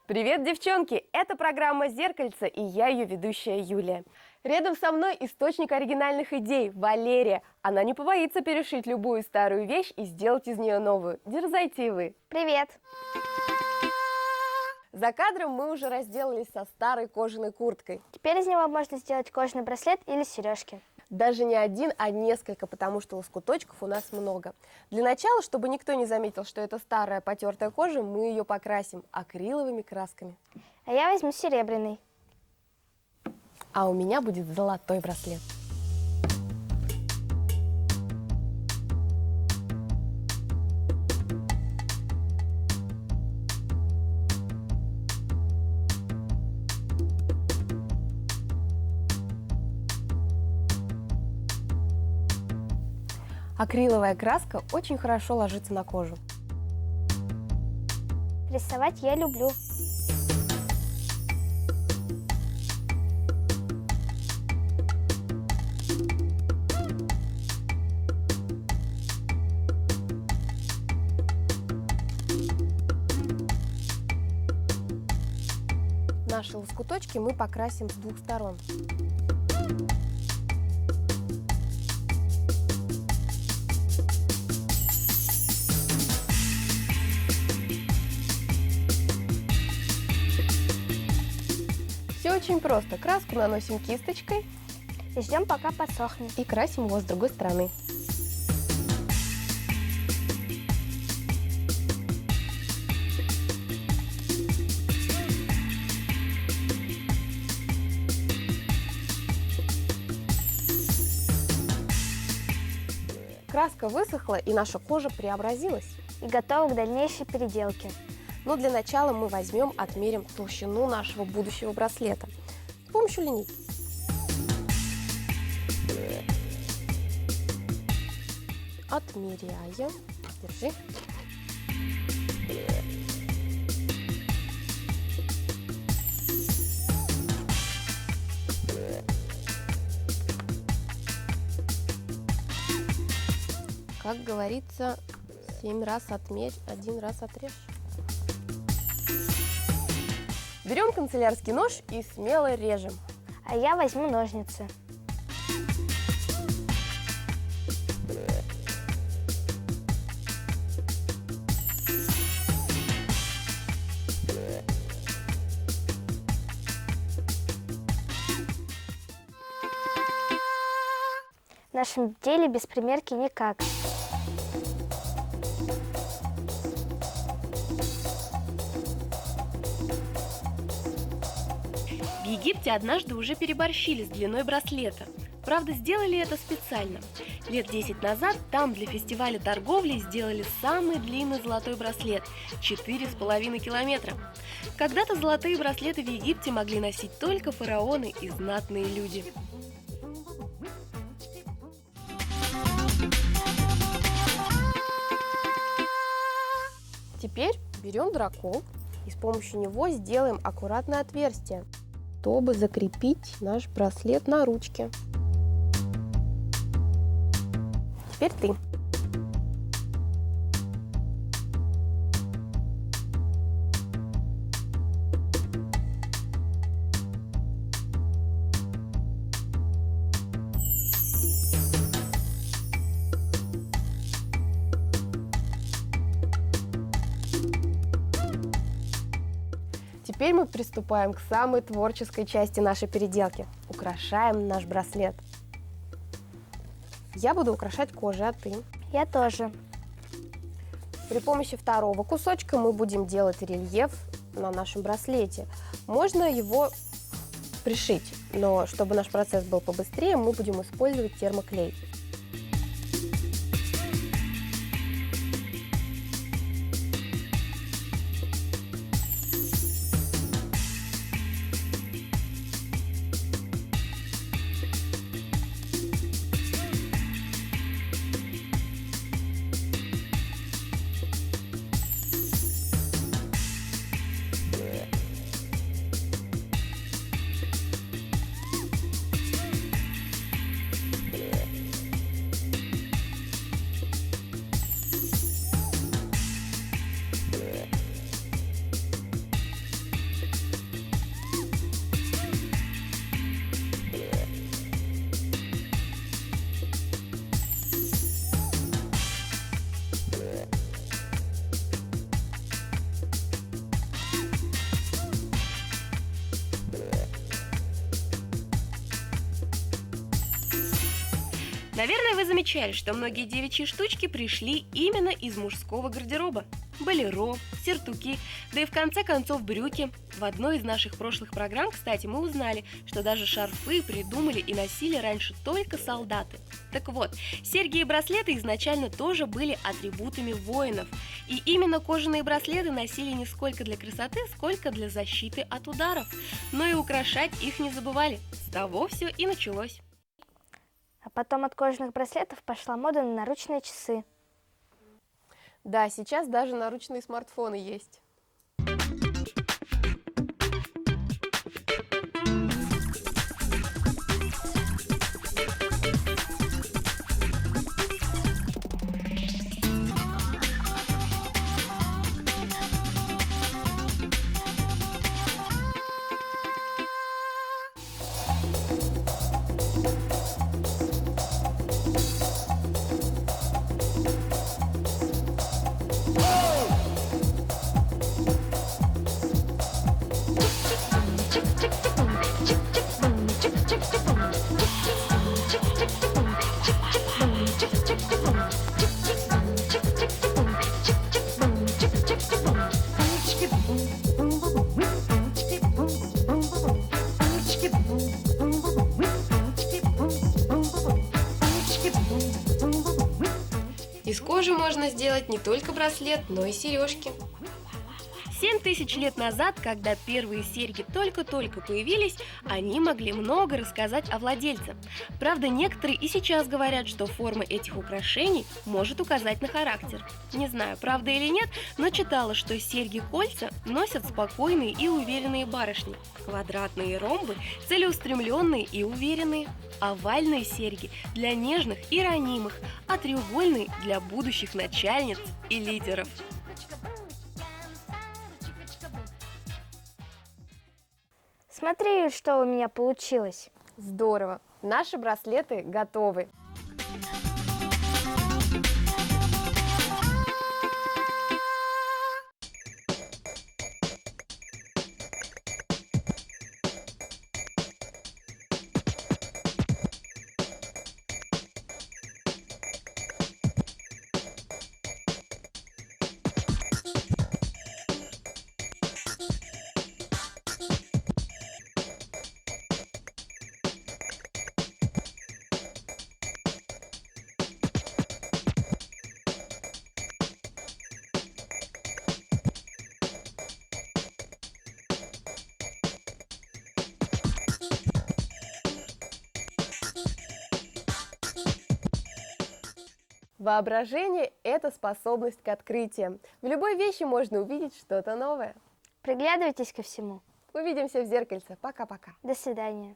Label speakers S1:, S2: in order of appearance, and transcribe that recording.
S1: Привет, девчонки! Это программа «Зеркальце» и я ее ведущая Юлия. Рядом со мной источник оригинальных идей – Валерия. Она не побоится перешить любую старую вещь и сделать из нее новую. Дерзайте и вы!
S2: Привет!
S1: За кадром мы уже разделались со старой кожаной курткой.
S2: Теперь из него можно сделать кожаный браслет или сережки.
S1: Даже не один, а несколько, потому что лоскуточков у нас много. Для начала, чтобы никто не заметил, что это старая потертая кожа, мы ее покрасим акриловыми красками.
S2: А я возьму серебряный.
S1: А у меня будет золотой браслет. Акриловая краска очень хорошо ложится на кожу.
S2: Рисовать я люблю.
S1: Наши лоскуточки мы покрасим с двух сторон. Все очень просто. Краску наносим кисточкой
S2: И ждем, пока подсохнет.
S1: и красим его с другой стороны. Краска высохла, и наша кожа преобразилась.
S2: И готовы к дальнейшей переделке.
S1: Но для начала мы возьмем, отмерим толщину нашего будущего браслета с помощью линейки. Отмеряем. Держи. Как говорится, 7 раз отмерь, 1 раз отрежь. Берем канцелярский нож и смело режем.
S2: А я возьму ножницы. В нашем деле без примерки никак.
S3: В Египте однажды уже переборщили с длиной браслета. Правда, сделали это специально. Лет 10 назад там для фестиваля торговли сделали самый длинный золотой браслет – 4,5 километра. Когда-то золотые браслеты в Египте могли носить только фараоны и знатные люди.
S1: Теперь берем дракон и с помощью него сделаем аккуратное отверстие, чтобы закрепить наш браслет на ручке. Теперь ты. Теперь мы приступаем к самой творческой части нашей переделки. Украшаем наш браслет. Я буду украшать кожей, а ты?
S2: Я тоже.
S1: При помощи второго кусочка мы будем делать рельеф на нашем браслете. Можно его пришить, но чтобы наш процесс был побыстрее, мы будем использовать термоклей.
S3: Наверное, вы замечали, что многие девичьи штучки пришли именно из мужского гардероба. Болеро, сюртуки, да и в конце концов брюки. В одной из наших прошлых программ, кстати, мы узнали, что даже шарфы придумали и носили раньше только солдаты. Так вот, серьги и браслеты изначально тоже были атрибутами воинов. И именно кожаные браслеты носили не сколько для красоты, сколько для защиты от ударов. Но и украшать их не забывали. С того все и началось.
S2: А потом от кожаных браслетов пошла мода на наручные часы.
S1: Да, сейчас даже наручные смартфоны есть. Из кожи можно сделать не только браслет, но и сережки.
S3: 7000 лет назад, когда первые серьги только-только появились, они могли много рассказать о владельце. Правда, некоторые и сейчас говорят, что форма этих украшений может указать на характер. Не знаю, правда или нет, но читала, что серьги-кольца носят спокойные и уверенные барышни. Квадратные ромбы – целеустремленные и уверенные. Овальные серьги – для нежных и ранимых, а треугольные – для будущих начальниц и лидеров.
S2: Смотри, что у меня получилось.
S1: Здорово! Наши браслеты готовы. Воображение – это способность к открытиям. В любой вещи можно увидеть что-то новое.
S2: Приглядывайтесь ко всему.
S1: Увидимся в зеркальце. Пока-пока.
S2: До свидания.